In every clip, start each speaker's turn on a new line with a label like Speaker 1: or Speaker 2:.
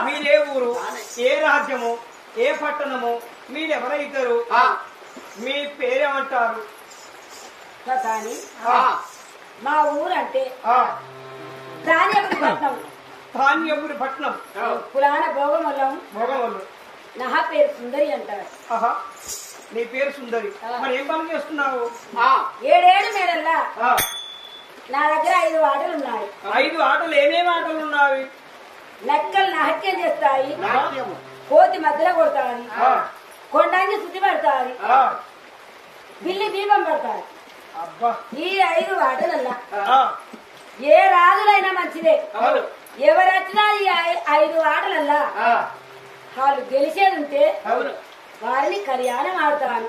Speaker 1: మీరే ఊరు, ఏ రాజ్యము, ఏ పట్టణము, మీరెవరైతారు, మీ పేరేమంటారు?
Speaker 2: మా ఊరంటే
Speaker 1: ధాన్యపురి పట్నం,
Speaker 2: పురాణ భోగమల్లం.
Speaker 1: భోగమల్లు.
Speaker 2: నా పేరు సుందరి అంటారు.
Speaker 1: నీ పేరు సుందరి. మరి ఏం పని చేస్తున్నావు?
Speaker 2: 7 మేడల్లా నా దగ్గర 5 ఆటలు ఉన్నాయి.
Speaker 1: 5 ఆటలు ఏమేమి ఆటలు ఉన్నాయి?
Speaker 2: నక్కలు నాట్యం చేస్తాయి, కోతి మధ్యలో కొడతాయి, కొండానికి శుద్ధి పడతాయి, బిల్లి దీపం పడతాయి. ఈ 5 ఆటలల్లా ఏ రాజులైనా మంచిదే. ఎవరొచ్చినా ఈ 5 ఆటలల్లా వాళ్ళు గెలిచేది ఉంటే వారిని కళ్యాణం ఆడతాను.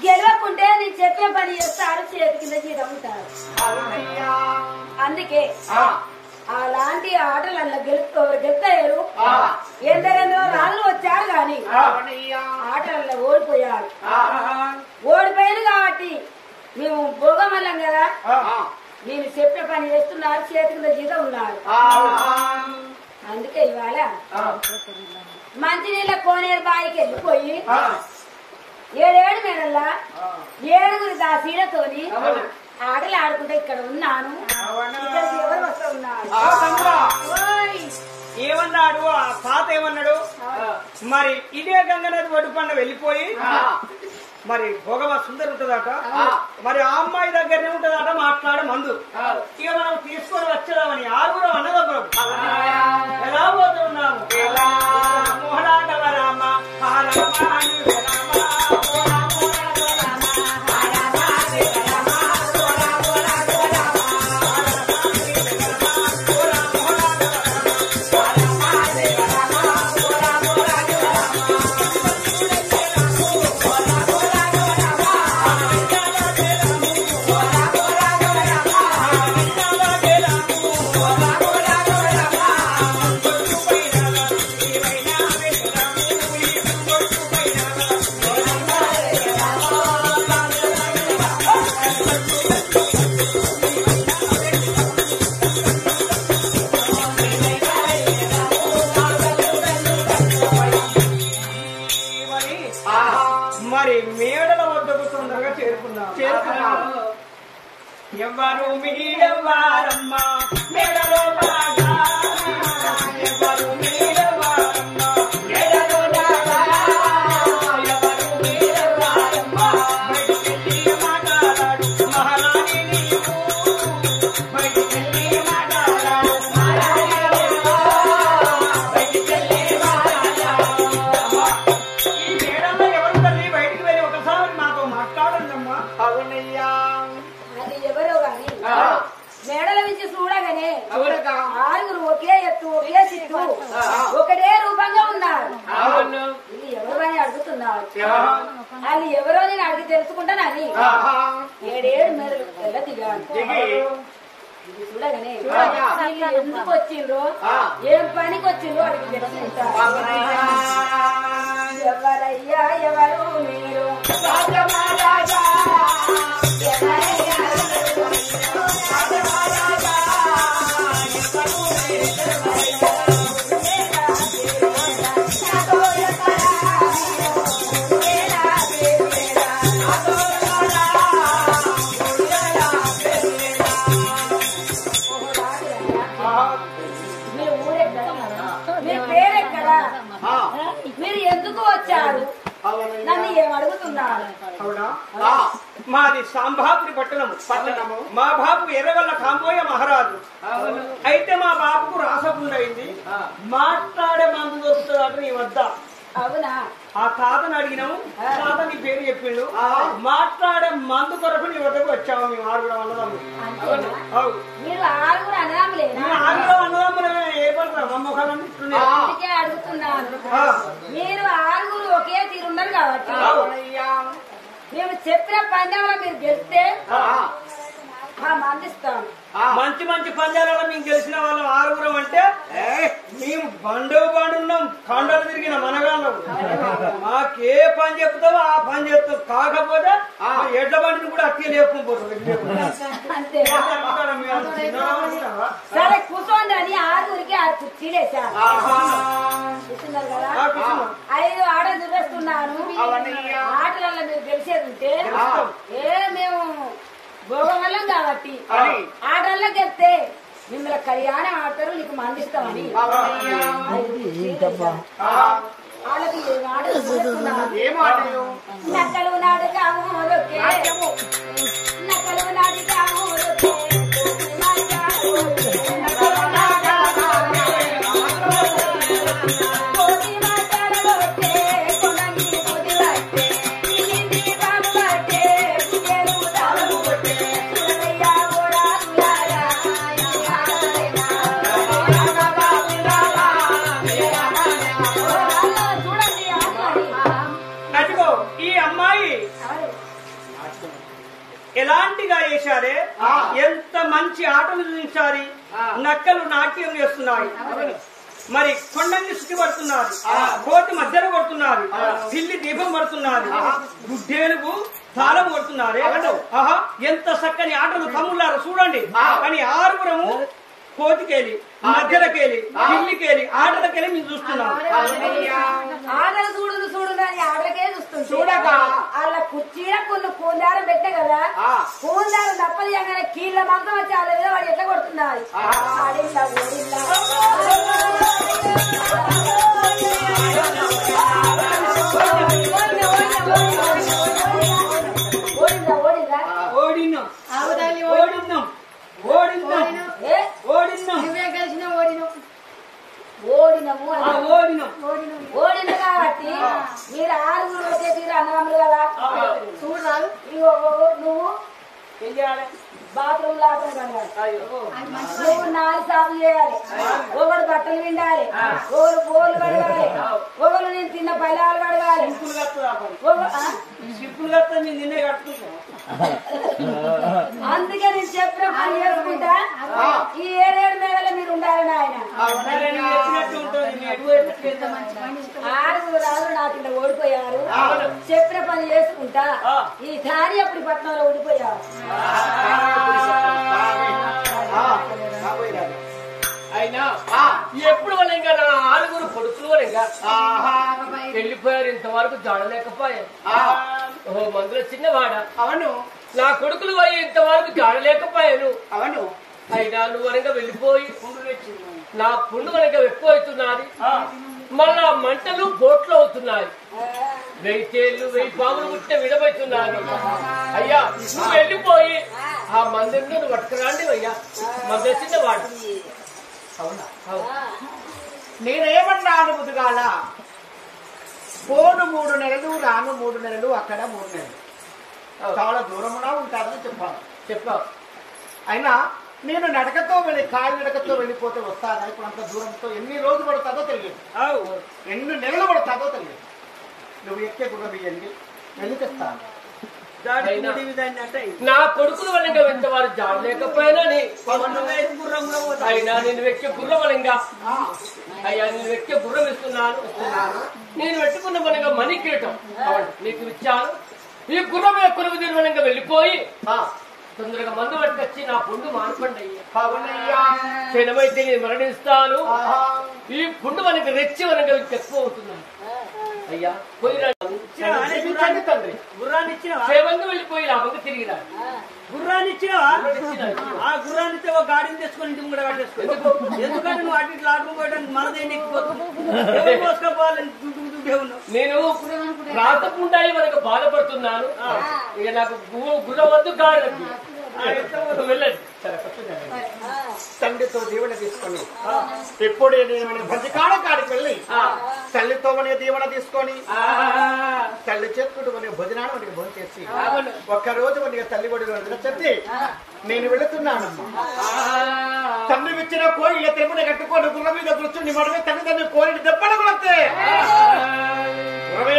Speaker 2: గెలవకుంటే నేను చెప్పే పని చేస్తారు, చేతి కింద జీతం ఉంటారు. అందుకే అలాంటి ఆటలల్లో గెలుస్తారు. ఎందరెందరో రాళ్ళు వచ్చారు గాని ఆటలలో ఓడిపోయారు. ఓడిపోయారు కాబట్టి మేము భోగమల్లం కదా, నేను చెప్పే పని చేస్తున్నారు, చేతి కింద జీతం ఉన్నారు. అందుకే ఇవాళ మంచినీళ్ళ కోనేరు బాయికి వెళ్ళిపోయి 7 మేడల్లా 7 దాసీలతోని ఆటలు ఆడుకుంటే ఇక్కడ ఉన్నాను. ఇక్కడికి ఎవరు వస్తా ఉన్నారు?
Speaker 1: ఏమన్నాడు ఆ తాత? ఏమన్నాడు? మరి ఇదే గంగనది ఒడ్డుపన్న వెళ్ళిపోయి మరి భోగమ సుందరి ఉంటదట, మరి ఆ అమ్మాయి దగ్గరనే ఉంటదట మాట్లాడే మందు. ఇక మనం తీసుకొని వచ్చేదామని 6 అన్నదమ్ములం ఎలా పోతున్నాము? మోహనాండవ రామ మరి మేడల వద్దకు తొందరగా చేరుకున్నాము. ఎవరు మిగిలవారమ్మ మేడలో బాగా, ఎవరు మిగిలవారమ్మ మేడలో బాగా, ఎవరు మిగిలవారమ్మ బయటికెళ్ళి మాట్లాడాడు మహారాణి నీవు, బయటికెళ్ళి మాట్లాడాడు మహారాణి నీవు, బయటికెళ్ళి మాట్లాడాడు. ఈ మేడల్లో ఎవరు తల్లి బయటికి వెళ్ళి ఒకసారి మాతో మాట్లాడండమ్మా. అవునయ్యా.
Speaker 2: అది ఎవరో గాని మేడల నుంచి చూడగానే 6 ఒకే ఎత్తు, ఒకే సిట్టు, ఒకటే రూపంగా ఉన్నారు. ఇది ఎవరు అని అడుగుతున్నారు. వాళ్ళు ఎవరో నేను అడిగి తెలుసుకుంటానని 7 మేడలు వెళ్ళ దిగాను. ఇది చూడగానే వీళ్ళు ఎందుకు వచ్చిండ్రో, ఏం పనికి వచ్చిండ్రో అడిగి తెలుసుకుంటారు. ఎవరయ్యా ఎవరు మీరు? ఎందుకు వచ్చారు? నన్ను ఏం అడుగుతున్నారు?
Speaker 1: అవునా? మాది సాంబాపురి పట్టణము. మా బాబు ఎర్రగల్ల కాంబోయ మహారాజు. అయితే మా బాబుకు రాసపుండైంది. మాట్లాడే మందు దొరుకుతుందట నీ వద్ద.
Speaker 2: అవునా?
Speaker 1: ఆ తాతను అడిగినాము. తాత నీ పేరు చెప్పిండు. మాట్లాడే మందు కొరకు నీ వద్దకు వచ్చాము. మేము ఆరుగురం అన్నదమ్ము.
Speaker 2: మీరు ఆరుగురు అన్నదమ్ములేనా?
Speaker 1: ఆరుగురం అన్నదమ్ములే. ఏ పడతాం అమ్మకాలని
Speaker 2: అందుకే అడుగుతున్నాను. మీరు ఆరుగురు ఒకే తీరున్నారు కాబట్టి మేము చెప్పిన పందెంలో మీరు గెలిస్తే మందిస్తాం.
Speaker 1: మంచి మంచి పందాలలో మేము గెలిచిన వాళ్ళం ఆరుగురం అంటే మేము బండున్నాం. కండలు తిరిగిన మనగాళ్ళం. మాకే పని చెప్తావో ఆ పని చేస్తాం. కాకపోతే ఎడ్ల బండిని కూడా అత్తే లేకపోతాం.
Speaker 2: సరే కూర్చోండి అని ఆరుగురికి ఆ కుర్చీలేసారు. కూర్చున్నారు కదా? 5 ఆటలు చూపిస్తున్నాను. ఆటలలో మీరు గెలిచేది ఉంటే మేము భోగవల్లం కాబట్టి ఆటల్లో గెలిస్తే మిమ్మల్ని కళ్యాణం ఆడతారు. నీకు మందిస్తామని వాళ్ళకి ఆటలు చూపిస్తున్నాను. నక్కలు నాటకాము నక్కలు నాటకాము
Speaker 1: ఎలాంటిగా వేశారే, ఎంత మంచి ఆటలు చూపించారు. నక్కలు నాట్యం చేస్తున్నాయి. మరి కొండని శుద్ధి పడుతున్నారు. కోటి మధ్యలో కొడుతున్నారు. పిల్లి దీపం పడుతున్నారు. గుడ్డేలుగు తాళం కొడుతున్నారు. ఆహా, ఎంత చక్కని ఆటలు తమ్ముళ్ళారు చూడండి. కానీ ఆరుగురము కోతికేలి, మధ్యలకేలి, పిల్లికేలి, ఆటలకేలి మేము చూస్తున్నాం.
Speaker 2: ఆటలు చూడు అని ఆటలకే చూస్తుంది. చూడక వాళ్ళ కుర్చీల కొన్ని కూందారం పెట్టే కదా, కూందారం తప్పది అనగానే కీళ్ళ మంత్రం వచ్చి వాళ్ళ మీద వాడు ఎట్లా కొడుతున్నారు. ఆడిల్లా ఓడిల్లా ఓడిన కాబట్టి మీరు ఆరుగురు వచ్చే తీరు అన్నదమ్ములు కదా. చూడాలి నువ్వు బాత్రూమ్ లాత్రూమ్ కడగాలి. నువ్వు 4 సార్లు చేయాలి. ఒకడు బట్టలు విండాలి, ఒకరు బోర్లు కడగాలి, ఒకరు నేను తిన్న పైలాలు కడగాలి. అందుకే నేను చెప్పిన పని చేసుకుంటా. ఈ 7 మేడలో మీరు ఉండాలని ఆయన ఆరుగురు రాదు నా కింద ఓడిపోయారు. చెప్పిన పని చేసుకుంటా. ఈ ధారి అప్పుడు పట్టణంలో ఓడిపోయారు.
Speaker 3: అయినా ఎప్పుడు వలంగా నా ఆరుగురు కొడుకులు వలంగా వెళ్ళిపోయారు. ఇంతవరకు జాడలేకపోయారు. ఓహో మందులో చిన్నవాడ.
Speaker 1: అవును.
Speaker 3: నా కొడుకులు పోయి ఇంతవరకు జాడలేకపోయాను.
Speaker 1: అవును.
Speaker 3: అయినా నువ్వు వనంగా వెళ్ళిపోయి నా పుండు వనంగా ఎక్కువ అవుతున్నది. మళ్ళా మంటలు బోట్లు అవుతున్నాయి. 1000 తేళ్లు 1000 పాములు పుట్టే విడమవుతున్నాను. అయ్యా నువ్వు వెళ్ళిపోయి ఆ మందిరంలో నువ్వు పట్టుకురాండి. అయ్యా మందిర చిన్నవాడు.
Speaker 1: అవునా? నేనేమన్నాను ముదుగాల? పోను 3 నెలలు, రాను 3 నెలలు, అక్కడ 3 నెలలు. చాలా దూరమునా ఉంటారని చెప్పావు. అయినా నేను నడకతో కాలి నడకతో వెళ్ళిపోతే వస్తానా? ఇప్పుడు అంత దూరంతో ఎన్ని రోజులు పడుతుందో తెలియదు, ఎన్ని నెలలు పడుతుందో తెలియదు. నువ్వు ఎక్కే గుర్రం ఇవ్వండి, వెళ్ళి తెస్తాను.
Speaker 3: నా కొడుకులు వలంగా వెంటవారు జాడలేకపోయినా అయినా నేను వెక్కే గుర్రం వలంగా అయ్యా నేను వెక్కే గుర్రం ఇస్తున్నాను. నేను పెట్టుకున్న వలంగా మణి కిరీటం నీకు ఇచ్చాను. ఈ గుర్రం కొనుగోలు దీని వలంగా వెళ్ళిపోయి తొందరగా మందు పట్టుకొచ్చి నా పుండు మానపండి అయ్యా. క్షణమైతే నేను మరణిస్తాను. ఈ పుండు మనకి రెచ్చి వనంగా ఎక్కువ అవుతున్నాను. అయ్యా తండ్రి
Speaker 1: గుర్రాన్ని ఇచ్చిన
Speaker 3: వెళ్ళిపోయి నా మంది తిరిగి రా.
Speaker 1: గుర్రాన్ని ఇచ్చినవా? ఆ గుర్రాన్ని ఇస్తే ఒక గాడిని తెచ్చుకొని ఇంటికి కూడా కట్టేసుకో. ఎందుకంటే నువ్వు అటు ఇట్లా ఆడుకోవడానికి మనదేం ఎక్కిపోతుంది. మోసుకోపోవాలని మంచిగా ఉన్నావు.
Speaker 3: నేను రాతకుండాయి మనకు బాధపడుతున్నాను. ఇక నాకు గుర్ర వద్దు గాడద్దు. వెళ్ళండి.
Speaker 4: తండ్రితో దీవెన తీసుకొని ఎప్పుడే నేను భజకాడ కాడికి వెళ్ళి తల్లితో మన దీవెన తీసుకొని తల్లి చేతుకుంటూ మన భోజనాలు మనకి భోజనం చేసి ఒక్కరోజు మనకి తల్లి ఒడిలో చెప్పి నేను వెళుతున్నాను. తండ్రి ఇచ్చిన కోరిక తెమ్మని కట్టుకొని గుర్ర మీద కూర్చుని మనమే తల్లిదండ్రి కోరిని దెబ్బలు కొడితే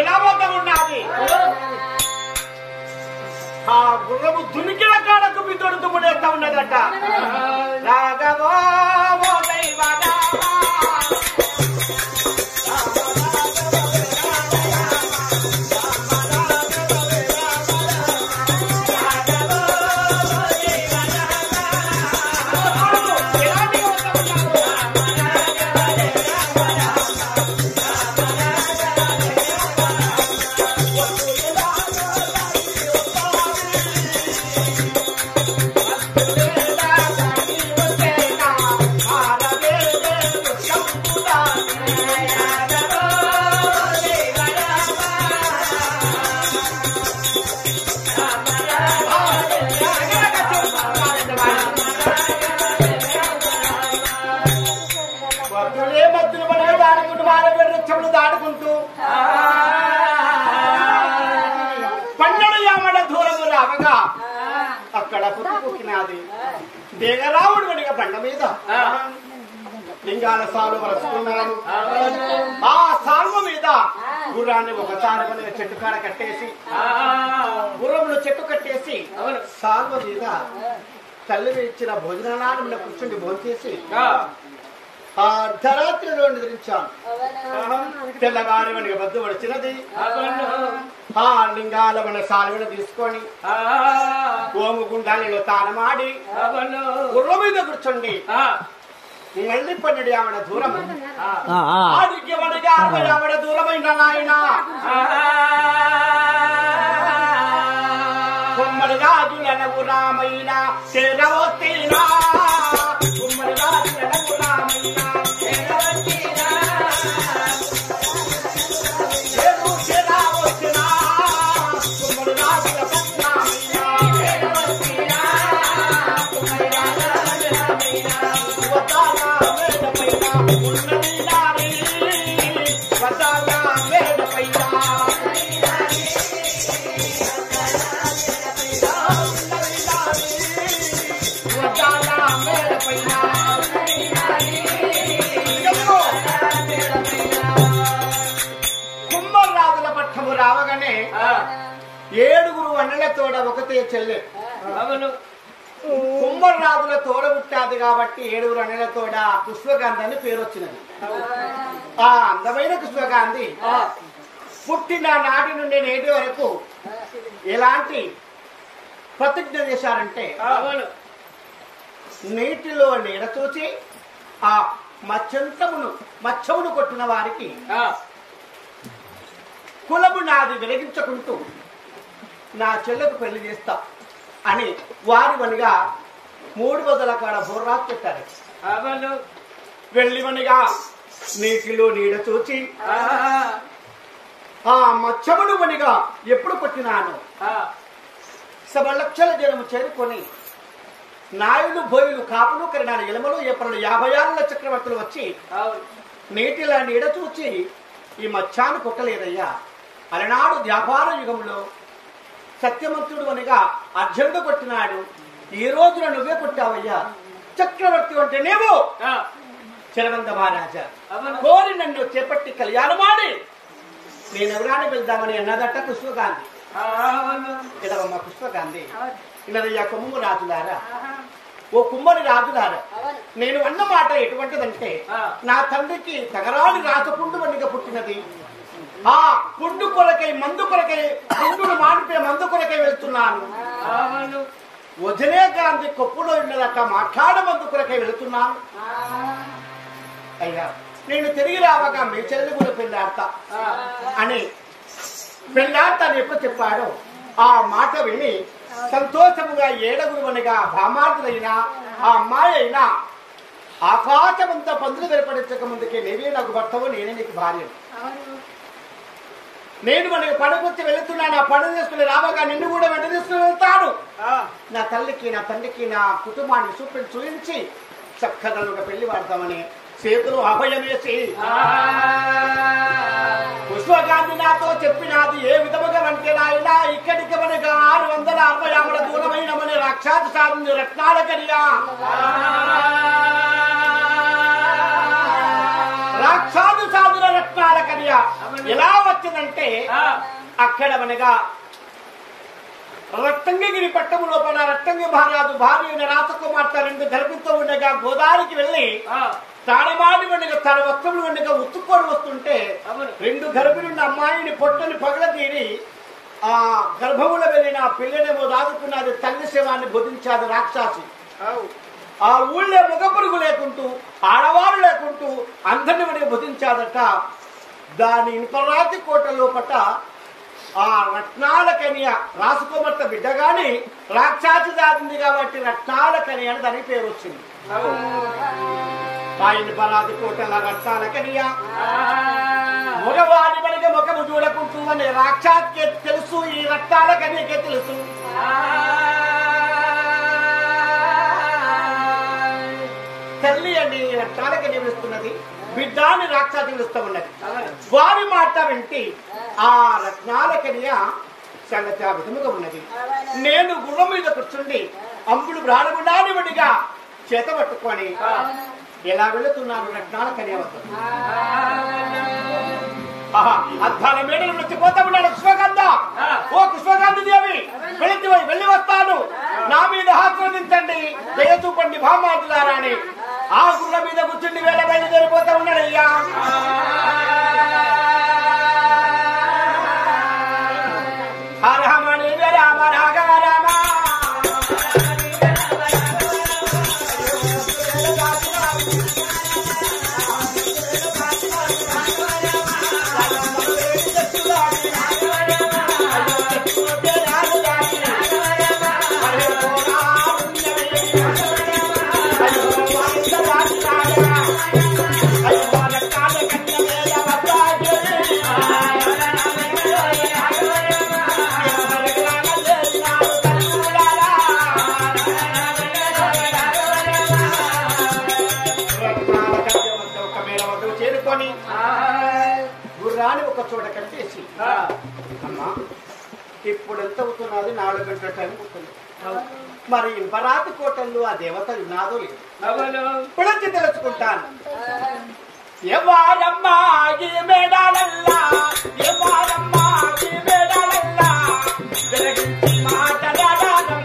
Speaker 4: ఎలా ఉన్నది. ఆ గుర్రము దునికిన కాడకు మీ తోడు తుమ్ముడేస్తా ఉన్నదట. రాఘవో దాటుకుంటూ పన్నెడు యామడ దూరము రావగా అక్కడ పుట్టుకున్నది దేగరావుడు వనిగా బండ మీద లింగాల సాలు వరుసుకున్నాను. ఆ సాల్వ మీద గుర్రాన్ని ఒకసారి కొనిగా చెట్టు కాడ కట్టేసి గుర్రములు చెట్టు కట్టేసి సాల్వ మీద తల్లి ఇచ్చిన భోజనాలను మీద కూర్చుండి భోంచేసి అర్ధరాత్రిలో నిద్రించాను. తెల్లవారి మనకి బద్దు వచ్చినది. ఆ లింగాల మన సాలువను తీసుకొని ఓము గుండాలలో తానమాడి గుర్ర మీద కూర్చోండి మళ్ళీ పన్నెడు ఆవిడ దూరం ఆరోగ్యమనగా ఆవిడ దూరమైన నాయన కొమ్మడి రాజులనగు రామైన శరవతీనా కొమ్మడి రాజులనగు రామైన శరవతీనా కొమ్మడి రాజుల పట్నామైనా శరవతీనా కొమ్మడి రాజులమైనా వదాల మేడపైన ఉన్నది నారి వదాల మేడపైన కుమ్మర్రాజుల పట్టము రావగానే ఏడుగురు అన్నల తోడ ఒకతే చెల్లె. కుమ్మర్రాజుల తోడ పుట్టాది కాబట్టి ఏడుగురు అన్నల తోడ పుష్పగాంధి అని పేరు వచ్చినది. ఆ అందమైన పుష్పగాంధి పుట్టిన నాటి నుండి నేటి వరకు ఎలాంటి ప్రతిజ్ఞ చేశారంటే నీటిలో నీడ చూచి ఆ మచ్చమును కొట్టిన వారికి కులము నాది వెలిగించుకుంటూ నా చెల్లెకు పెళ్లి చేస్తా అని వారి వనిగా 300 కాడ బోర్రాజు పెట్టారు. వెళ్ళివనిగా నీటిలో నీడ చూచి ఆ మచ్చమును వనిగా ఎప్పుడు కొట్టినాను 1 లక్షల జనము చేరుకొని నాయుడు బోయులు కాపులు కరినాడు ఎలమలు ఏప్రిల్ 56 చక్రవర్తులు వచ్చి నీటిలా నీడ చూచి ఈ మచ్చాను కొట్టలేదయ్యా. అలనాడు వ్యాపార యుగంలో సత్యవంతుడు అనగా అర్జునుడు కొట్టినాడు, ఈ రోజున నువ్వే కొట్టావయ్యా. చక్రవర్తి అంటే నేమో చరవంద మహారాజా కోరి నన్ను చేపట్టి కళ్యాణమాడి నేనెవరాని వెళ్దామని అన్నదట పుష్పగాంధి. ఇదవమ్మ పుష్పగాంధి ఇన్నదయ్యా కొమ్ము రాజులారా, ఓ కుమ్మరి రాజులారా, నేను అన్న మాట ఎటువంటిదంటే నా తండ్రికి తగరాని రాచపుండు వనిగా పుట్టినది. ఆ పుండు కొరకై మందు కొరకై పుండును మాడిపే మందు కొరకై వెళ్తున్నాను. వజనే గాంధీ కొప్పులో ఉన్నదట మాట్లాడ మందు కొరకై వెళుతున్నాను. అయ్యా నేను తిరిగి రావగా మీ చెల్లి కూడా పెళ్ళాడతా అని పెళ్ళాడతాను ఎప్పుడు చెప్పాడో ఆ మాట విని సంతోషముగా 7 వనిగా భామార్దులైనా ఆ అమ్మాయి అయినా ఆకాశమంతా పందులు గడపడించక ముందుకే నీవే నాకు భర్తవు, నేనే నీకు భార్యను. నేను మనకి పనికొచ్చి వెళుతున్నాను. ఆ పని తీసుకుని రాబోగా నిన్ను కూడా వెంట తీసుకుని వెళ్తాను. నా తల్లికి నా తండ్రికి నా కుటుంబానికి చూపించి చక్కగా ఒక పెళ్లి వాడతామని చేతులు అభయం వేసి పుష్పగాంధి నాతో చెప్పినది ఏ విధముగా అంటే నాయన ఇక్కడికి మనగా 660 ఆమడ దూరమైన మన రక్షాత సాధించి రత్నాల కనియా రాక్షాదు సాధుల రత్నాల కనియ ఎలా వచ్చిందంటే అక్కడ మనగా రత్నంగిరి పట్టము లోపల రత్నంగి మహారాజు భార్య రాజకుమార్తె 2 గర్భితో ఉండగా గోదావరికి వెళ్లి తాళమాడి వండుగా తన వస్త్రములు వండుగా ఉత్తుకొని వస్తుంటే 2 గర్భిణున్న అమ్మాయిని పొట్టని పగలతీరి ఆ గర్భములో వెళ్ళిన పిల్లనేమో దాదుకున్నది తల్లి శవాన్ని బోధించాది రాక్షసి. ఆ ఊళ్ళో మగ పురుగు లేకుంటూ ఆడవారు లేకుంటూ అందరిని మనకి బోధించాదట. దాని ఇనుపరాతి కోట లోపట ఆ రత్నాల కనియ రాసుకోమర్త బిడ్డ గాని రాక్షసి దాదింది కాబట్టి రత్నాల కని అని దానికి పేరు వచ్చింది. ఆ ఇనుపరాతి కోటల రత్నాల కనియ మగవాడి మనకి ముఖము చూడకుంటూ అని రాక్షాకి తెలుసు, ఈ రత్నాల కనియకే తెలుసు. తల్లి అని రత్నాలకి నిలుస్తున్నది, బిడ్డ అని రాక్షసి నిలుస్తూ ఉన్నది. వారి మాట వింటి ఆ రత్నాలకనియ సంగతి ఆ విధముగా ఉన్నది. నేను గుర్రం మీద కూర్చుండి అంబుడు ప్రాణముడాని వడిగా చేత పట్టుకొని ఎలా వెళుతున్నాను రత్నాలకనియ వద్ద. అద్దాల మేడలు మర్చిపోతా ఉన్నాడు కృష్ణగంధ. ఓ కృష్ణగంధి దేవి వెళ్ళి వస్తాను, నా మీద ఆశ్రదించండి, దయ చూపండి భామాదులారా అని ఆ గుర్ర మీద కూర్చుండి వేళ బయలుదేరిపోతా ఉన్నాడయ్యా. హరమణి రామ రాఘవ రామ గుర్రాన్ని ఒక చోట కట్టేసి అమ్మా ఇప్పుడు ఎంత అవుతున్నది 4 గంటల టైం అవుతుంది. మరి ఇనుపరాతి కోటల్లో ఆ దేవత ఉన్నాదో లేదు ఇప్పుడు తెలుసుకుంటాను. ఎవారమ్మా ఈ మేడాలల్లా, ఎవారమ్మా ఈ మేడాలల్లా వెలిగించి మాట్లాడాలమ్మా.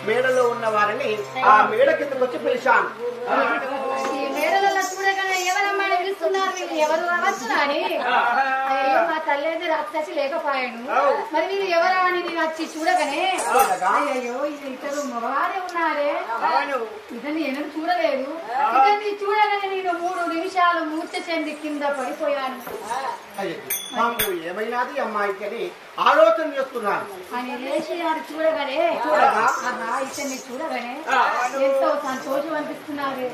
Speaker 4: మేడలో ఉన్న వారిని ఆ మేడ కిందకు వచ్చి పిలిచాను.
Speaker 2: ఈ మేడలలో చూడగానే ఎవరమ్మా పిలుస్తున్నారు, మీరు ఎవరు రావచ్చు అని. అయ్యో మా తల్లి అయితే రాక్షసి లేకపోయాను, మరి మీరు ఎవరా అని నేను వచ్చి చూడగానే అయ్యో ఇది ఇద్దరు మగవారే ఉన్నారే, ఇతన్ని ఎన్నడూ చూడలేదు. ఇతన్ని చూడగానే నేను 3 నిమిషాలు మూర్ఛ చెంది కింద పడిపోయాను.
Speaker 4: మాకు ఏమైనాది అమ్మాయికి అని ఆలోచన చేస్తున్నాను
Speaker 2: అని లేచి అది చూడగానే ఇతన్ని చూడగానే ఎంతో సంతోషం అనిపిస్తున్నారు.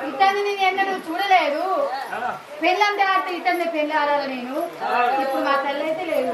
Speaker 2: ఇతన్ని నేను ఎన్నడూ చూడలేదు, పెళ్ళంటే ఆడితే ఇతన్ని పెళ్లి ఆడాలి నేను. ఇప్పుడు మా తల్లి అయితే లేదు.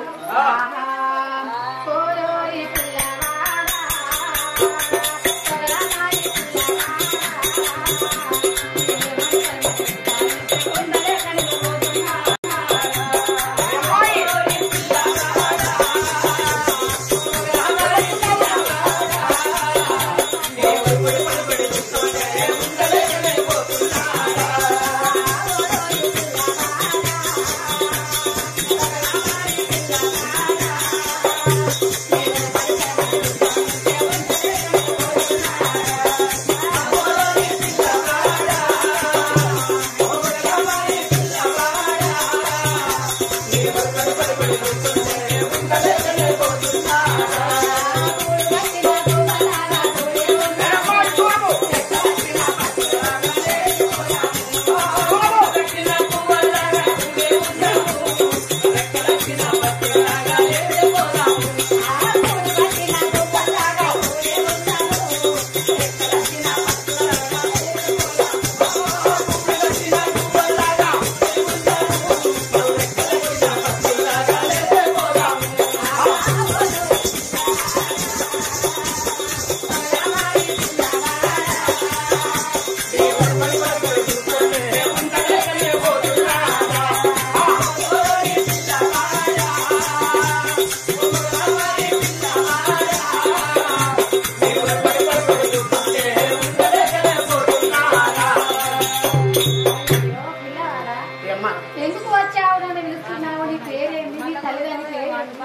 Speaker 2: ఎందుకు వచ్చావు నన్ను పిలుస్తున్నావు? నీ పేరేమి? నీ తల్లిదండ్రుల పేరేమి?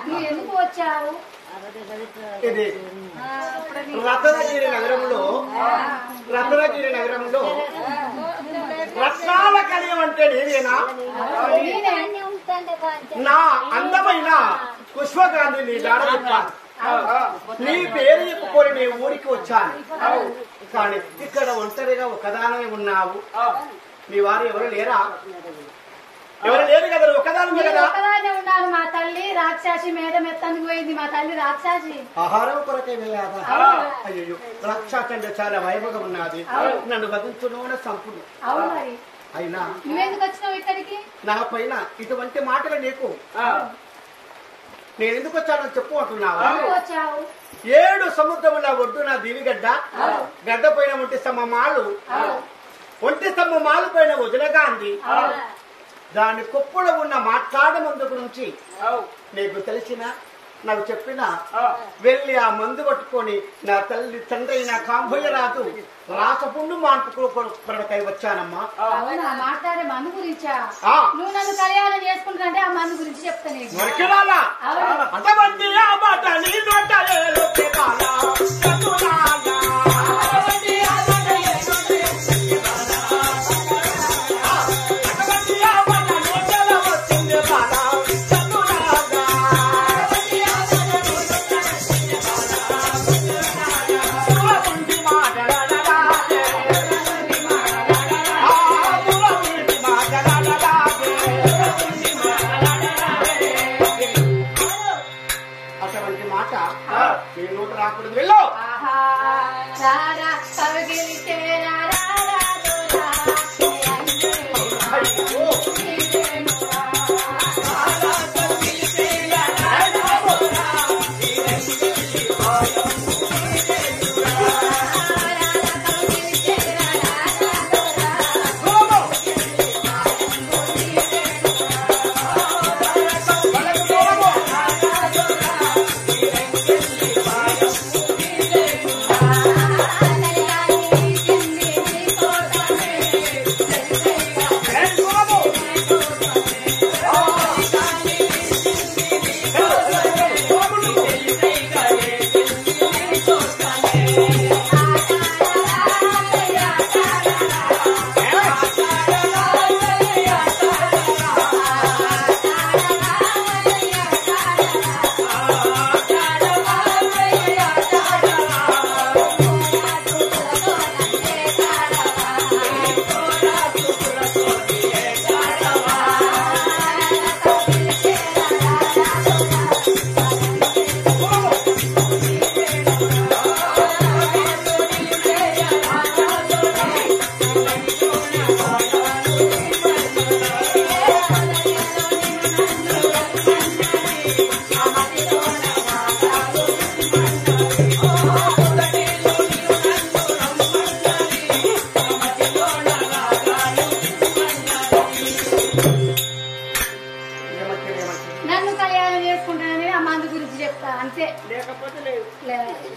Speaker 2: నువ్వు ఎందుకు వచ్చావు?
Speaker 4: ఇది రత్నగిరి నగరంలో రత్నాల కళ్యం అంటే నేనేనా? నా అందమైన పుష్పగాంధీ నీ దాడ చెప్పాను. నీ పేరు చెప్పుకొని నీ ఊరికి వచ్చాను. కానీ ఇక్కడ ఒంటరిగా ఒకదానే ఉన్నావు. నీ వారు ఎవరు లేరా? ఎవరు లేరు కదా, ఒకదాని కదా.
Speaker 2: ఒకదానే ఉన్నాను. మా తల్లి రాక్షసి మేడం ఎత్తానికి పోయింది. మా తల్లి రాక్షసి
Speaker 4: ఆహారం కొరకే వెళ్ళాదా? అయ్యో, రాక్షసి అంటే చాలా వైభవం ఉన్నది. నన్ను వధించున్న సంపుడు.
Speaker 2: అవును మరి.
Speaker 4: అయినా
Speaker 2: నువ్వెందుకు వచ్చినావు ఇక్కడికి?
Speaker 4: నా పైన ఇటువంటి మాటలు నీకు నేను ఎందుకు వచ్చానని చెప్పు అంటున్నావా? 7 సముద్రముల ఒడ్డున దివిగడ్డ, గడ్డ పైన ఒంటి స్తంభ మాలు పైన వదిలగాంధీ, దాని కుప్పలో ఉన్న మాట్లాడ మందు గురించి నీకు తెలిసిన నాకు చెప్పిన వెళ్ళి ఆ మందు పట్టుకొని నా తల్లి తండ్రి అయిన కాంభయ్యరాజు రాసపుండు మాన్పుకై వచ్చానమ్మా.
Speaker 2: మాట్లాడే మందు గురించా? నువ్వు నన్ను కళ్యాణం చేసుకుంటానంటే ఆ మందు గురించి చెప్తాను.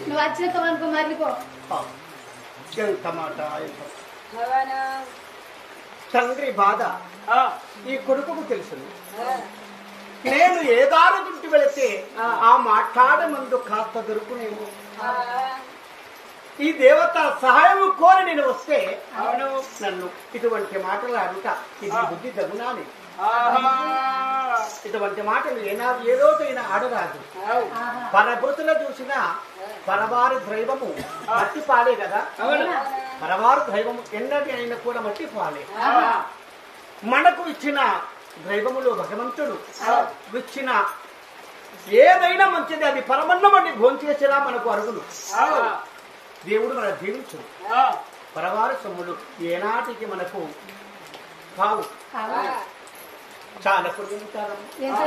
Speaker 2: నువ్వు వచ్చిన అనుకో మర్లిపో.
Speaker 4: తండ్రి బాధ ఈ కొడుకుకు తెలుసు. నేను ఏ దారి చుట్టి వెళితే ఆ మాట్లాడే ముందు కాస్త దొరుకునేమో. ఈ దేవత సహాయం కోరి నేను వస్తే నన్ను ఇటువంటి మాటలు అడుగుతా. ఇది బుద్ధి దగునాని. ఇటువంటి మాటలు ఏ రోజైనా ఆడరాదు. పరభృతులు చూసిన పరవారి దైవము మట్టి పాలే కదా. పరవారు దైవము ఎన్నటి అయినా కూడా మట్టి పాలే. మనకు ఇచ్చిన దైవములో భగవంతుడు ఇచ్చిన ఏదైనా మంచిది అది పరమన్నమని భోంచేసేలా మనకు అరుగును. దేవుడు మన జీవించు. పరవారు సొమ్ములు ఏనాటికి మనకు కావు. చాలా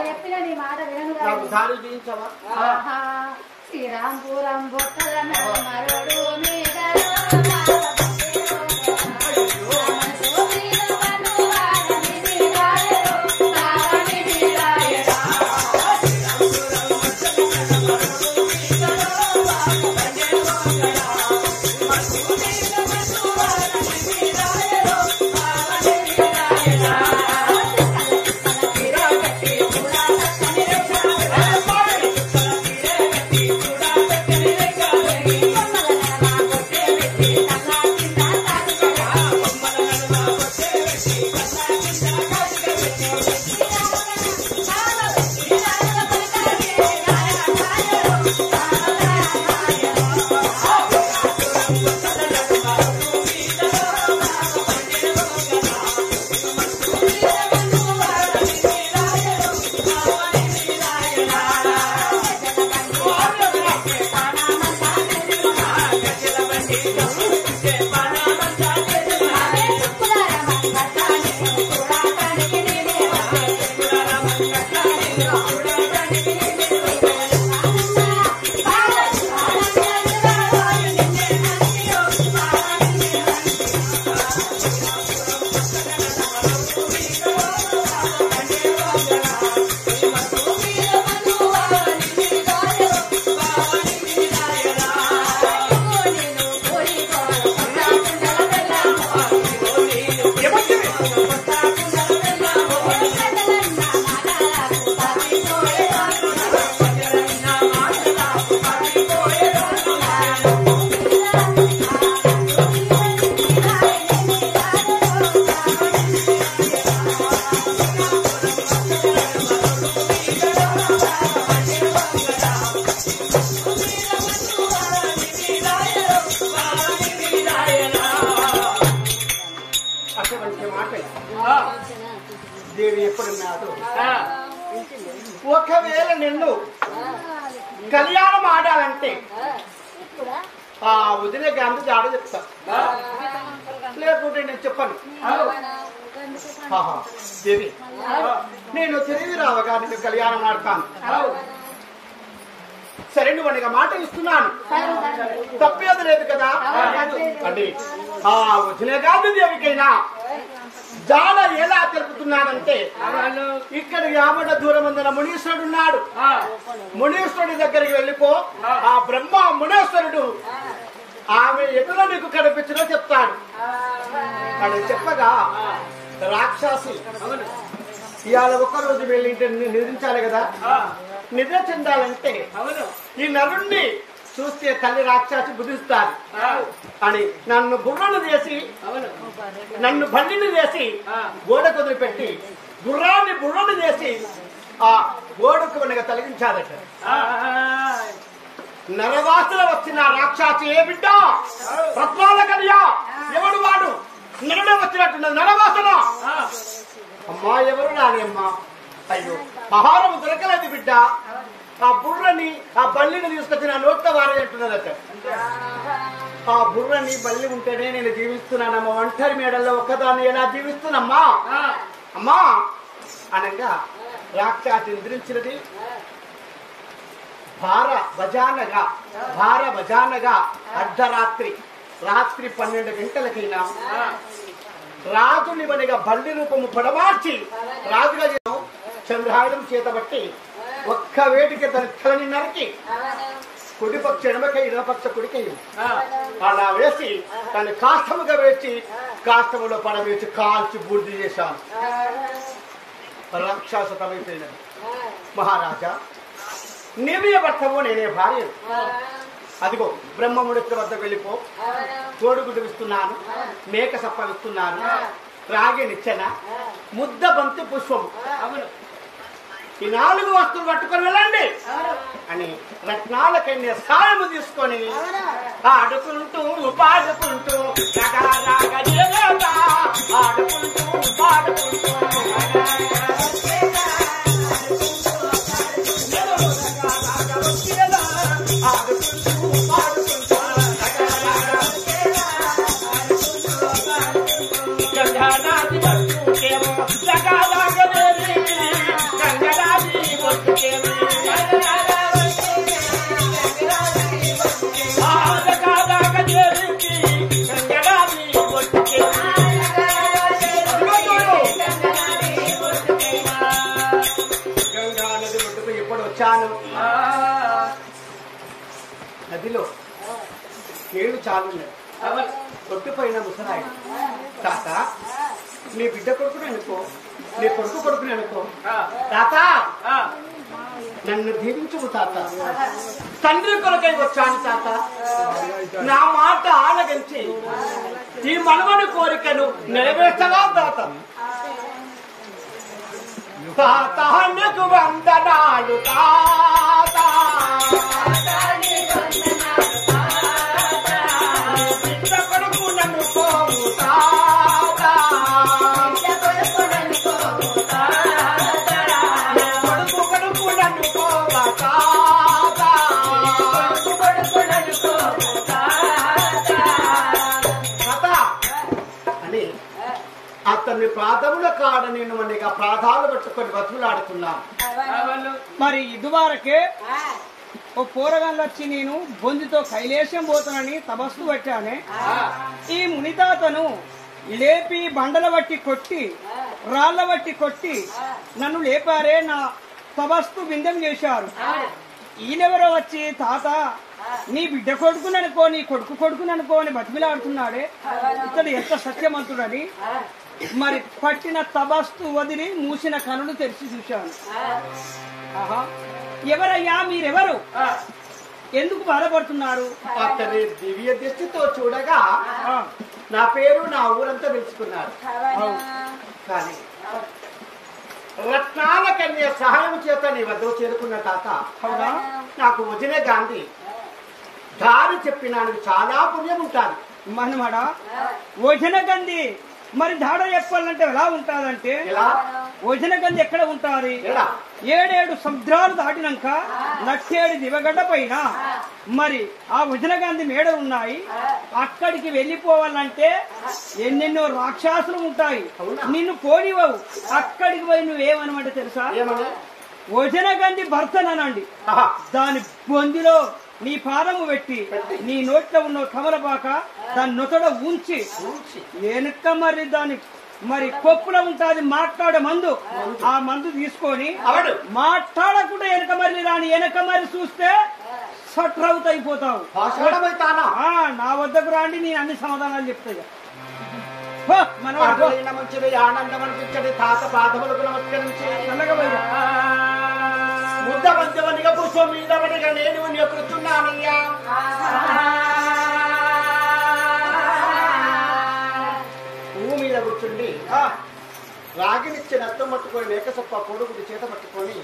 Speaker 2: చెప్పినా నీ మాట
Speaker 4: నాకు దారి జీవించవా?
Speaker 2: శ్రీరాంపురం బొట్టల మరడు మీద
Speaker 4: దేవి ఎప్పుడున్నాడు? ఒకవేళ నిన్ను కళ్యాణం ఆడాలంటే ఆ వదిలే గాంధీ జాడ చెప్తా, లేకుంటే నేను చెప్పను. దేవి నేను తిరిగి రావగా నిన్ను కళ్యాణం ఆడతాను. సరే నువ్వు అనగా మాట ఇస్తున్నాను, తప్పేది లేదు కదా అంటే ఆ వదిలే గాంధీ దేవికైనా జాడ ఎలా తెలుపుతున్నానంటే ఇక్కడ యామడ దూరం ఉందిన మునీశ్వరుడు ఉన్నాడు. మునీశ్వరుడి దగ్గరికి వెళ్ళిపో, ఆ బ్రహ్మ మునీశ్వరుడు ఆమె ఎదురు నీకు కనిపించడో చెప్తాడు అని చెప్పగా రాక్షసి ఇవాళ ఒక్కరోజు వెళ్ళి నిద్రించాలి కదా. నిద్ర చెందాలంటే ఈ నరుణ్ణి చూస్తే తల్లి రాక్షసి బుద్ధిస్తారు అని నన్ను గుర్రను చేసి నన్ను బండిని చేసి గోడ కుదిరిపెట్టి గుర్రాన్ని బుర్రను చేసి ఆ గోడకు మనగా తొలగించాదట. నరవాసన వచ్చిన రాక్షసి ఏ బిడ్డ రత్నాల కన్యా ఎవడు వాడు నరుడే వచ్చినట్టున్నది నరవాసన. అమ్మా ఎవరు రాని అమ్మా, అయ్యో ఆహారం దొరకలేదు బిడ్డ, ఆ బుర్రని ఆ బల్లిని తీసుకొచ్చి నా నోట్ల వారే అంటున్నదట. ఆ బుర్రని బల్లి ఉంటేనే నేను జీవిస్తున్నానమ్మా, ఒంటరి మేడల్లో ఒక్కదాన్ని ఎలా జీవిస్తున్నామ్మా అమ్మా అనగా రాక్షసి నిద్రించినది. భార భజానగా అర్ధరాత్రి రాత్రి 12 గంటలకైనా రాజుని వనిగా బల్లి రూపము పొడమార్చి రాజుగా చంద్రాయుధం చేతబట్టి ఒక్క వేటికి తన తలని నరికి కుడిపక్ష ఎడమకై ఇడమపక్ష కుడికై అలా వేసి తను కాష్టముగా వేసి కాష్టములో పడవేసి కాల్చి బూర్ది చేశాను. రాక్షసమైపోయినది. మహారాజా నీవే భర్తవు నేనే భార్య. అదిగో బ్రహ్మముడికి వద్దకు వెళ్ళిపో, కోడిగుడ్డు ఇస్తున్నాను, మేక సప్ప ఇస్తున్నాను, రాగి నిచ్చెన, ముద్ద బంతి పుష్పము, ఈ 4 వస్తువులు పట్టుకొని వెళ్ళండి అని రత్నాల కన్య సాయము తీసుకొని ఆడుకుంటూ పాడుకుంటూ ఆడుకుంటూ పాడుకుంటూ వచ్చాను. నదిలో 7 చాలు కొట్టుపోయిన ముసరాయి తాత నీ బిడ్డ కొడుకుని అనుకో, నీ కొడుకుని అనుకో తాత, నన్ను దీవించుము తాత, తండ్రి కొరకై వచ్చాను తాత, నా మాట ఆలగించి ఈ మనవని కోరికను నెరవేర్చగా తాత. తాతకు వందనాలు తాత, బిడ్డ కొడుకు నన్ను పోవు తాత, కొడుకు నన్ను పోవ తాత, అని అతన్ని పాదముల కాడ నేను మనగా ప్రాధాలు పట్టుకొని బతులాడుతున్నాను.
Speaker 1: మరి ఇదివరకే ఓ పోరగాళ్ళు వచ్చి నేను బొందితో కైలేశం పోతానని తపస్సు పెట్టానే, ఈ మునితాతను లేపి బండల బట్టి కొట్టి రాళ్ల బట్టి కొట్టి నన్ను లేపారే, నా తపస్సు విందం చేశారు. ఈయనెవరో వచ్చి తాత నీ బిడ్డ కొడుకుననుకో, నీ కొడుకుననుకో అని బతిమిలాడుతున్నాడే, ఇతడు ఎంత సత్యమంతుడని మరి పట్టిన తపస్సు వదిలి మూసిన కనులు తెరిచి చూశాను. ఆహా, ఎవరయ్యా మీరెవరు, ఎందుకు బాధపడుతున్నారు?
Speaker 4: అతని దివ్య దృష్టితో చూడగా నా పేరు నా ఊరంతా తెలుసుకున్నారు. కానీ రత్నాల కన్య సహాయం చేత నీ వద్దకు చేరుకున్న తాత, నాకు వదిలే గాంధీ దారి చెప్పినానికి చాలా పుణ్యం ఉంటాను.
Speaker 1: మనమడ వజన గంధి మరి దాడ చెప్పాలంటే ఎలా ఉంటాదంటే
Speaker 4: ఎలా?
Speaker 1: వజన గంధి ఎక్కడ ఉంటాది?
Speaker 4: ఎలా?
Speaker 1: 7 సముద్రాలు దాటినాక నట్టేడు దివగడ్డ పైన మరి ఆ వజన గంధి మేడలు ఉన్నాయి. అక్కడికి వెళ్ళిపోవాలంటే ఎన్నెన్నో రాక్షసులు ఉంటాయి, నిన్ను పోనివ్వవు. అక్కడికి పోయి నువ్వేమనమంటే తెలుసా?
Speaker 4: ఏమని?
Speaker 1: వజన గంధి భర్తనండి. దాని బొందిలో నీ పాదము పెట్టి నీ నోట్లో ఉన్న కమలపాక దాని నొతడ ఉంచి వెనుక మరి దాని మరి కొప్పులో ఉంటుంది మాట్లాడే మందు. ఆ మందు తీసుకొని మాట్లాడకుండా వెనక మరి రాని వెనక మరి చూస్తే సట్రవుతూ అయిపోతావు. నా వద్దకు రాండి, నేను అన్ని సమాధానాలు చెప్తాయి.
Speaker 4: మంచిది ఆనందం అనిపించండి. తాత పాదములకు నమస్కరించి ముద్ద మంచవనిగా పుష్పం మీద పడిగా నేను ఎక్కుతున్నానయ్యా. పువ్వు మీద కూర్చుండి రాగినిచ్చిన అత్తం పట్టుకొని మేకసొప్ప కొడుకుని చేత పట్టుకొని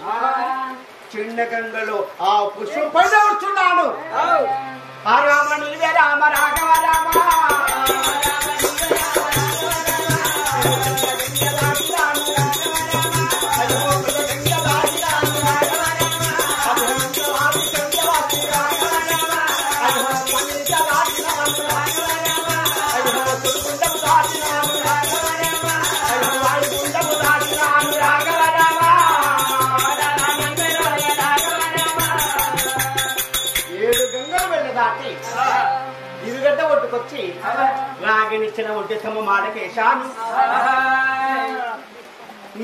Speaker 4: చిన్న గంగలో ఆ పుష్పం పైన కూర్చున్నాను. రామ నీవే రామ రాఘవ రామ ఇరుగడ్డ ఒట్టుకొచ్చి రాగినిచ్చిన ఒంటి తమ మాటకేశాను.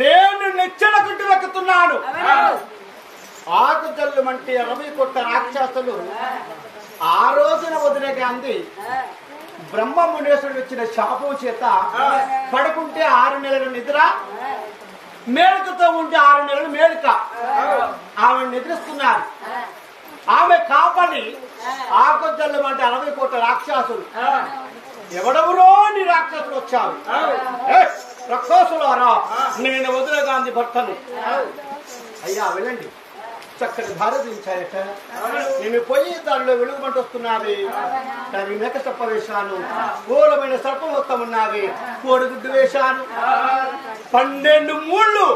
Speaker 4: నేను నిచ్చెన గుడ్డు వెక్కుతున్నాను. ఆకు జల్లు మంటి 60 కోట్ల రాక్షసులు ఆ రోజున వదిలే గాంధీ బ్రహ్మ మునేశ్వరుడు ఇచ్చిన శాపం చేత పడుకుంటే 6 నెలల నిద్ర, మేలుకతో ఉంటే 6 నెలలు మేలుక. ఆమె నిద్రిస్తున్నారు. ఆమె కాపలి ఆకొద్దలు అంటే 60 కోట్ల రాక్షసులు. ఎవడెవరో నీ రాక్షసులు వచ్చారు. రాక్షసులారా, నేను వదిన గాంధీ భర్తను. అయ్యా వెళ్ళండి, చక్కటి భారతించాయట. నేను పోయి దానిలో వెలుగుమంట వస్తున్నది. దాని మేక సప్ప వేశాను, ఘోరమైన సర్పం మొత్తం ఉన్నది. కోడిగుడ్డు వేశాను. 12 మూళ్ళు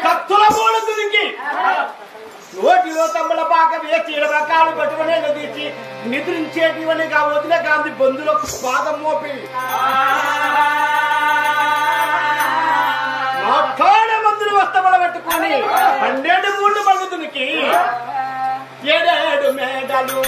Speaker 4: కత్తుల మూడు దునికి నోటిలో తమ్ముల పాక వేసి 7 రకాలు పట్టుకునే తీర్చి నిద్రించేటివనిగా వదిన గాంధీ బంధులో పాదం మోపి మాట్లాడే మందులు వస్తబల పెట్టుకుని 12 మూళ్ళు మరుగుతునికి 7 మేడలు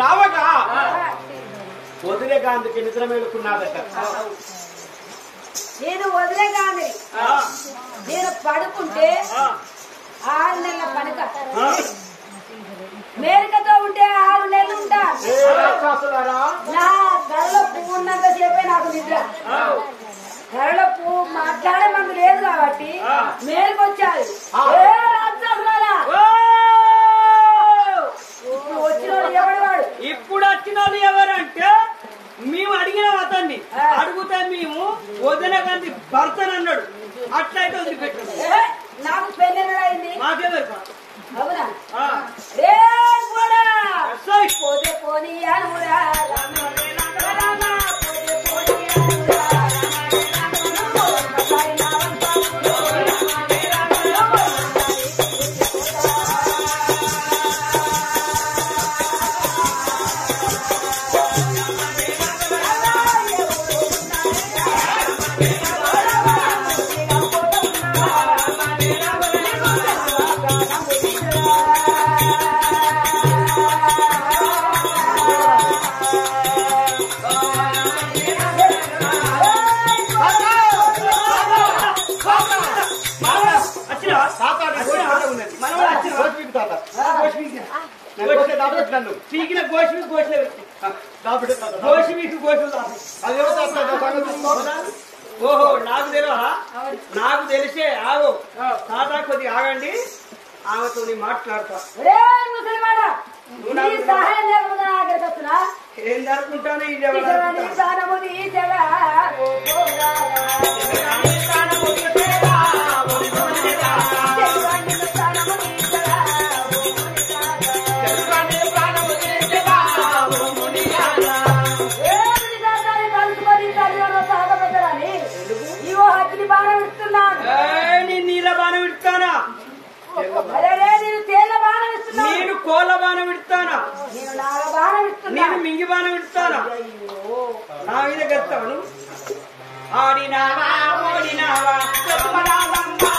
Speaker 4: రావగా వదిలే గాంధీకి నిద్ర మేలుకున్నాదట.
Speaker 2: నేను వదిలే గాంధీ నేను పడుకుంటే 6 నెలల పడక, మేలుకతో ఉంటే 6 నెలలు ఉంటా. నా గడలో పువ్వు ఉన్నంత సేపే నాకు నిద్ర. గడలో పువ్వు మాట్లాడే మంది లేదు కాబట్టి మేలుకొచ్చారు.
Speaker 1: ఇప్పుడు వచ్చిన వాళ్ళు ఎవరంటే మేము అడిగిన అతన్ని అడిగితే మేము వదిన గాంధీ భర్తనన్నాడు. అట్లయితే వదిలిపెట్టాడు.
Speaker 2: నాకు పెళ్లి అయింది.
Speaker 1: మాకేమో
Speaker 2: అవునా? పోతే పోనీ అనురా
Speaker 1: ఓహో నాకు తెలియదా? నాకు తెలిసే ఆగో తాత కొద్దిగా ఆగండి, ఆమెతో మాట్లాడతా.
Speaker 2: నీ సహాయం లేకుండా నా దగ్గరికి వస్తున్నా
Speaker 1: ఏం జరుపుకుంటాను ఈ
Speaker 2: నీ ప్రాణము తీసెరా, ఓ పోరాడా. తెగవాడిని ప్రాణము తీసెరా, ఓ పోరాడా.
Speaker 1: నీళ్ళ బాణం ఇడతానా నేను కోళ్ళ బాణం ఇడతానా నేను మింగి బాణం ఇడతానా నా మీద గెలుస్తాను ఆడినావా ఓడినావా చెప్పరాదమ్మా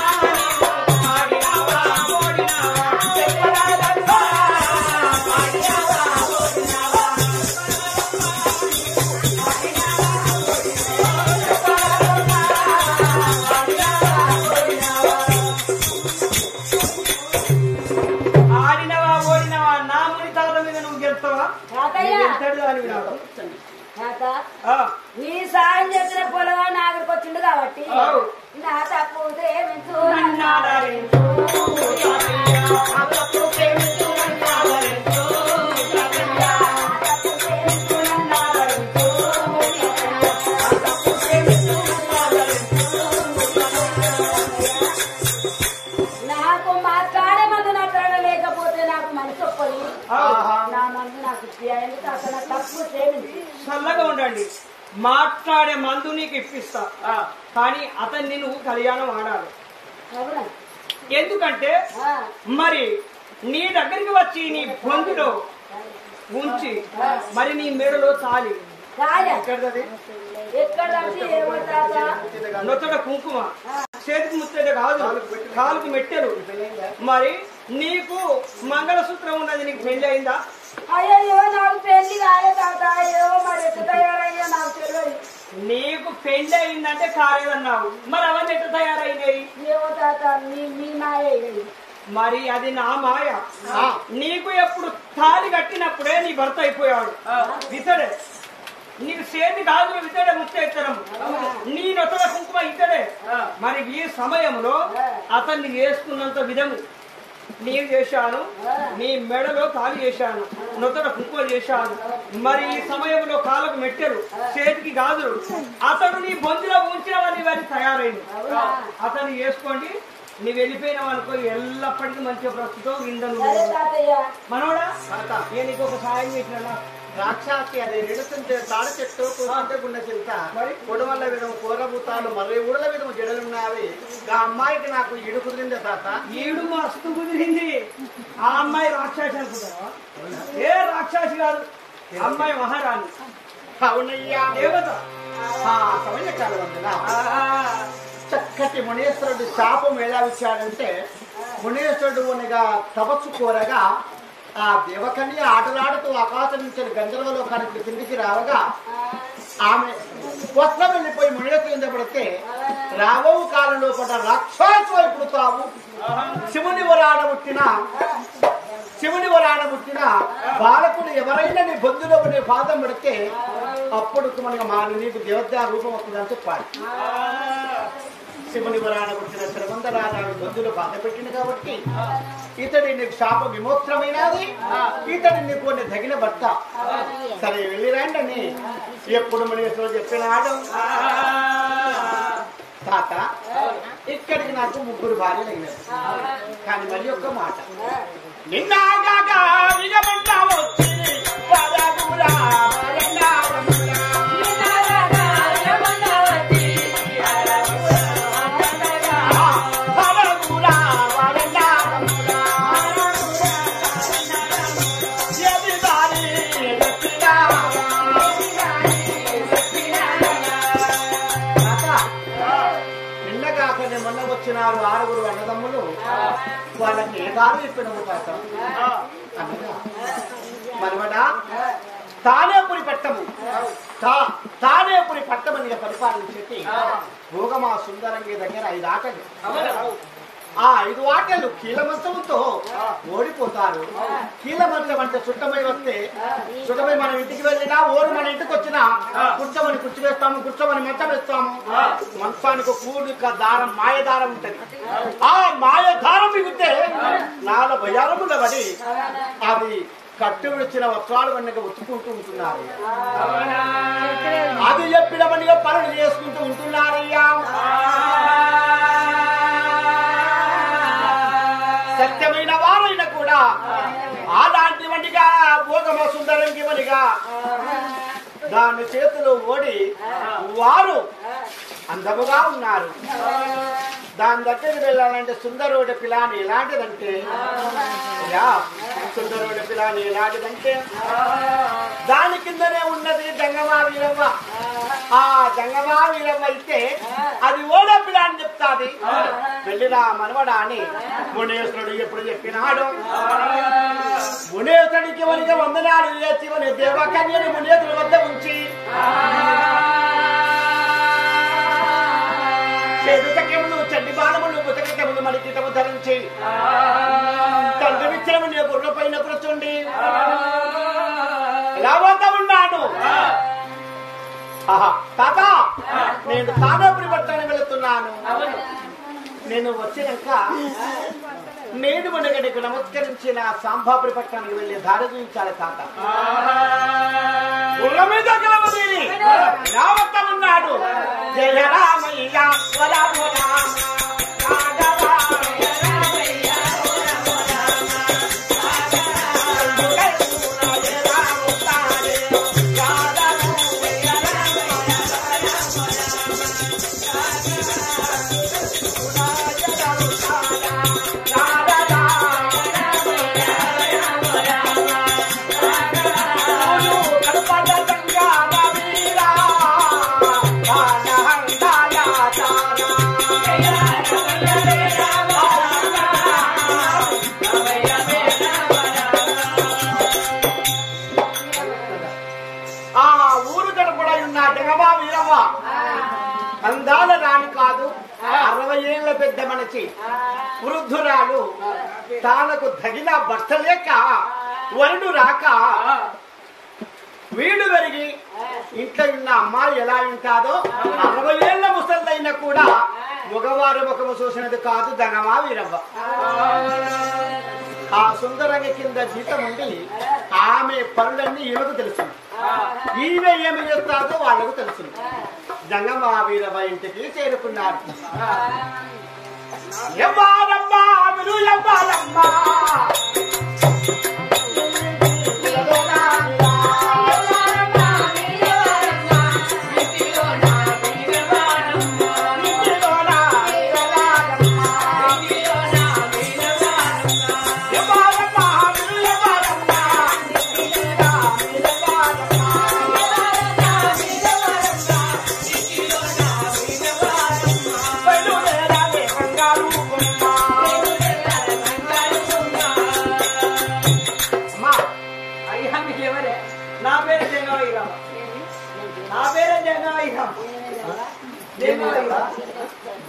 Speaker 1: ఆడినావా ఓడినావా చెప్పరాదమ్మా ఆడినావా ఓడినావా ఆడినవా ఓడినవా నా ముని తాత మీద నువ్వు గెలుస్తావా గెలుస్తాడు అని నాకు
Speaker 2: నీ సాయం చేసిన పొలవా నాగరికి వచ్చిండు కాబట్టి నా తప్పు ప్రేమించు నాకు మాట్లాడే మందు లేకపోతే నాకు మనసు ఒప్పది నా మందు నాకు ఎందుకు అసలు తప్పు ప్రేమించి
Speaker 1: చల్లగా ఉండండి మాట్లాడే మందు నీకు ఇప్పిస్తా కానీ అతన్ని నువ్వు కళ్యాణం ఆడాలి
Speaker 2: అవునా
Speaker 1: ఎందుకంటే మరి నీ దగ్గరికి వచ్చి నీ బొందులో ఉంచి మరి నీ మెడలో తాలి ఎక్కడది
Speaker 2: ఎక్కడ
Speaker 1: నొచ్చట కుంకుమ చేతికి ముత్తేట కాదు కాలుకు మెట్టెలు మరి నీకు మంగళసూత్రం ఉన్నది నీకు పెళ్లి అయిందా
Speaker 2: అయ్యో నాకు పెళ్లి కాలే తాత ఏవో మరి ఎట్లా తయారయ్యో నాకు తెలియదు
Speaker 1: నీకు పెళ్లి అయిందంటే కాలేదన్నావు మరి అవన్నీ ఎట్లా తయారైనాయి
Speaker 2: ఏవో తాత మీ మాయ
Speaker 1: మరి అది నా మాయ నీకు ఎప్పుడు తాళి కట్టినప్పుడే నీ భర్త అయిపోయాడు ఇతడే నీకు చేతి గాజులు ఇతడే ముత్తెత్తరం నీ నొత్తల కుంకుమ ఇతడే మరి ఈ సమయంలో అతన్ని వేసుకున్నంత విధము నేను చేశాను నీ మెడలో తాళి చేశాను నొత్తల కుంకుమ చేశాను మరి ఈ సమయంలో కాళ్ళకు మెట్టెలు చేతికి గాజులు అతడు నీ బొందులో ఉంచినవని వారి తయారైంది అతన్ని వేసుకోండి నీ వెళ్ళిపోయినావు అనుకో ఎల్లప్పటికీ మంచిగా ప్రస్తుతం విందను మనోడా నేను నీకు ఒక సాయం చేసిన
Speaker 4: రాక్షాసి అది నిడుతుంటే తాడి చెట్టు కూర్చుంటే గుండె చెల్తా కొడవల్ల విధము కూరబూతాలు మరి ఊడల విధము జడలున్నావి ఆ అమ్మాయికి నాకు ఈడు కుదిరిందే తాత
Speaker 1: ఈడు మస్తు కుదిరింది ఆ అమ్మాయి రాక్షసి అనుకుంటారా ఏ రాక్షసి కాదు అమ్మాయి మహారాణి
Speaker 4: అవునయ్యా
Speaker 1: దేవత
Speaker 4: సమయకాలం వందన చక్కటి మునీశ్వరుడు శాపం ఎలా ఇచ్చాడంటే మునీశ్వరుడు ఉనిగా తపస్సు కోరగా ఆ దేవకన్య ఆటలాడుతూ ఆకాశం నుంచి గంధర్వలోకానికి కిందికి రావగా ఆమె వస్త్రం వెళ్ళిపోయి మునిగ కింద పడితే రాబో కాలంలో పడ్డ రాక్షసు వైపు తాము శివుని వరాన పుట్టిన బాలకుడు ఎవరైనా నీ బొందులో నీ పాదం పెడితే అప్పుడు మనకి నీకు దేవతా రూపం వస్తుందని చెప్పాలి శివుని వరాన పుట్టిన శ్రమంతరాజు బొందులో బాధ పెట్టింది కాబట్టి ఇతడి నీకు శాప విమోక్షమైనది ఇతడి నీకు కొన్ని తగిన భర్త సరే వెళ్ళిరండి అని ఎప్పుడు మునీశ్వరుడు చెప్పినాడు తాత ఇక్కడికి నాకు ముగ్గురు భార్యలు అయినారు కానీ మరి ఒక్క మాట నిన్నాగా మొన్న వచ్చినారు 6 అన్నదమ్ములు వాళ్ళకి ఏ దారి చెప్పినము తాత అనగా మనవడా తానేపురి పట్టము తానేపురి పట్టమని పరిపాలించేటి భోగమా సుందరంగి దగ్గర 5 ఆటలు ఆ 5 ఆటలు కీలమంచంతో ఓడిపోతారు. కీలమంచం అంటే చుట్టమై వస్తే చుట్టమై మనం ఇంటికి వెళ్ళినా ఓరు మన ఇంటికి వచ్చినా కూర్చోమని కుర్చీ వేస్తాము, కూర్చోమని మంచం వేస్తాము. మంచానికి కూడిక దారం మాయదారం ఉంటది. ఆ మాయదారం మిగితే 4 భయారముల పడి అది కట్టు విడిచిన వస్త్రాలు వన్నగా ఉచ్చుకుంటూ ఉంటున్నారు. అది చెప్పిన వన్నగా పనులు చేసుకుంటూ ఉంటున్నారయ్యా. సత్యమైన వారైనా కూడా అలాంటి వనిగా భోగమ సుందరంగి వనిగా దాని చేతిలో ఓడి వారు అందముగా ఉన్నారు. దాని దగ్గరికి వెళ్ళాలంటే సుందరోడి పిలాని ఎలాంటిదంటే సుందరోడి పిలాని ఎలాంటిదంటే దాని కిందనే ఉన్నది జంగమా వీరవ్వ. ఆ జంగమా వీరవ్వ అయితే అది ఓడ పిలాని చెప్తాది. వెళ్ళిరా మనవడా అని మునేశ్వరుడు ఎప్పుడు చెప్పినాడు. మునేశ్వరుడికి వనిక వందనాలు చేసి మన దేవకన్యని మునేశ్వరుడు వద్ద ఉంచి చేతుచక్రములు చండి బాణములు పుతకములు మడికిటము ధరించి తండ్రి విచ్చరము నీ గుర్ర పైన కూర్చుండి ఎలా పోతా ఉన్నాడు. తాత నేను తాడేపురి పట్టణానికి వెళుతున్నాను. నేను వచ్చినాక నేను మనగడికి నమస్కరించి నా సాంబాపురి పట్టణానికి వెళ్ళి దారి చూపించాలి తాత. గుర్ర మీద ఉన్నాడు. జయ రామయ్య అందాల రాణి కాదు, 60 ఏళ్ల పెద్ద మనిషి వృద్ధురాలు. తానకు తగిన భర్త లేక వరుడు రాక వీడు పెరిగి ఇంట్లో ఉన్న అమ్మాయి ఎలా ఉంటాదో 60 ఏళ్ల ముసలిదైనా కూడా మగవారి ముఖము చూసినది కాదు జంగమా వీరవ్వ. ఆ సుందరంగ కింద జీతం ఉండి ఆమె పనులన్నీ ఈమెకు తెలుసు. ఈమె ఏమి చేస్తాదో వాళ్ళకు తెలుసు. జంగమా వీరవ్వ ఇంటికి చేరుకున్నారు. ఎవ్వారమ్మా మీరు ఎవ్వారమ్మా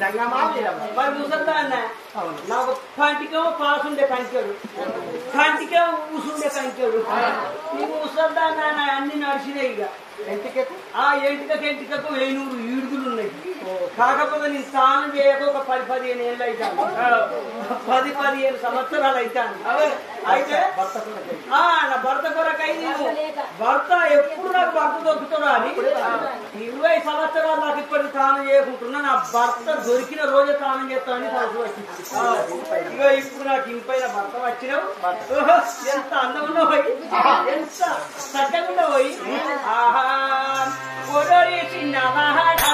Speaker 4: జంగమా వీరవ్వ.
Speaker 1: మరి ముసల్దా అన్న నాకు కంటికేమో పాస్ ఉండే కంచాడు, కంటికేమో ఊసుండే కంచాడు. నీకు ముసల్దా అన్న అన్ని నడిచినాయి. ఇక
Speaker 4: ఎంటికకు
Speaker 1: ఆ ఎంటికకు 1000 ఈడుగులు ఉన్నాయి. కాకపోతే నేను స్నానం చేయక ఒక 10-15 ఏళ్ళు అవుతాను, 10-15 సంవత్సరాలు అవుతాను. అయితే నా భర్త కొరకై నేను భర్త ఎప్పుడు నాకు భర్త దొరుకుతాడు అని 20 సంవత్సరాలు నాకు ఇప్పటికి స్నానం చేయకుంటున్నా. నా భర్త దొరికిన రోజే స్నానం చేస్తానని తలసి వచ్చింది. ఇక ఇప్పుడు నాకు ఇంపైన భర్త వచ్చినావు. ఎంత అందం పోయి, ఎంత చక్కగా పోయి. ఆహా ఒడోడి చిన్నవాడా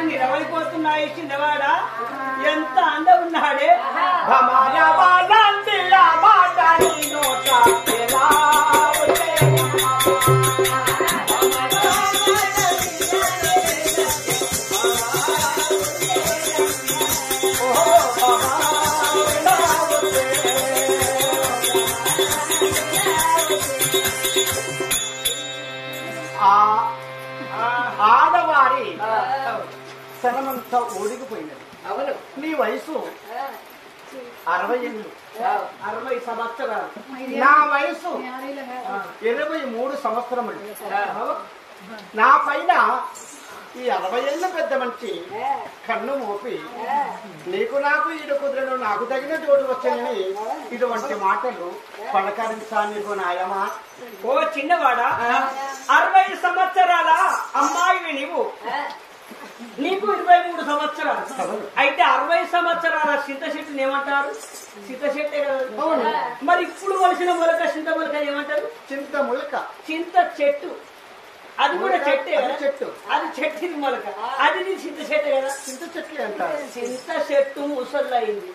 Speaker 1: నిలవైపోతున్నాయి. చిన్నవాడా ఎంత అందం ఉన్నాడే.
Speaker 4: ఆడవారి తనమంతా ఊడిగిపోయినది.
Speaker 3: అవును.
Speaker 4: నీ వయసు 60 ఏళ్ళు,
Speaker 1: 60 సంవత్సరాలు.
Speaker 4: నా వయసు 23 సంవత్సరములు. నా పైన ఈ 60 ఏళ్ళ పెద్ద మనిషి కన్ను మోపి నీకు నాకు ఈడు కుదిరను, నాకు తగిన జోడు వచ్చానని ఇటువంటి మాటలు పలకరించా నీకు నాయమా?
Speaker 1: ఓ చిన్నవాడా, 60 సంవత్సరాల అమ్మాయివి నీవు, నీకు 23 సంవత్సరాలు. అయితే 60 సంవత్సరాల చింత చెట్టుని ఏమంటారు? చింత చెట్టే కదా. మరి ఇప్పుడు వలసిన మొలక చింత మొలక ఏమంటారు?
Speaker 4: చింత ములక.
Speaker 1: చింత చెట్టు అది కూడా చెట్టే
Speaker 4: అది
Speaker 1: కదా.
Speaker 4: చెట్టు.
Speaker 1: అది చెట్టు మొలక, అది నీ చింత చెట్టే కదా.
Speaker 4: చింత చెట్లు అంటారు.
Speaker 1: చింత చెట్టు ముసళ్ళయింది,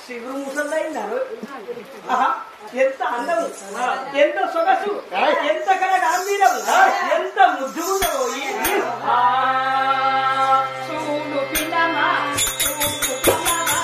Speaker 1: శిగురు ముసళ్ళయింది. ఎంత అందం, ఎంత సొగసు, ఎంత కళ గాంభీరం, ఎంత ముద్దుగుండవు చూడు పిల్లమా, చూడు పిల్లమా.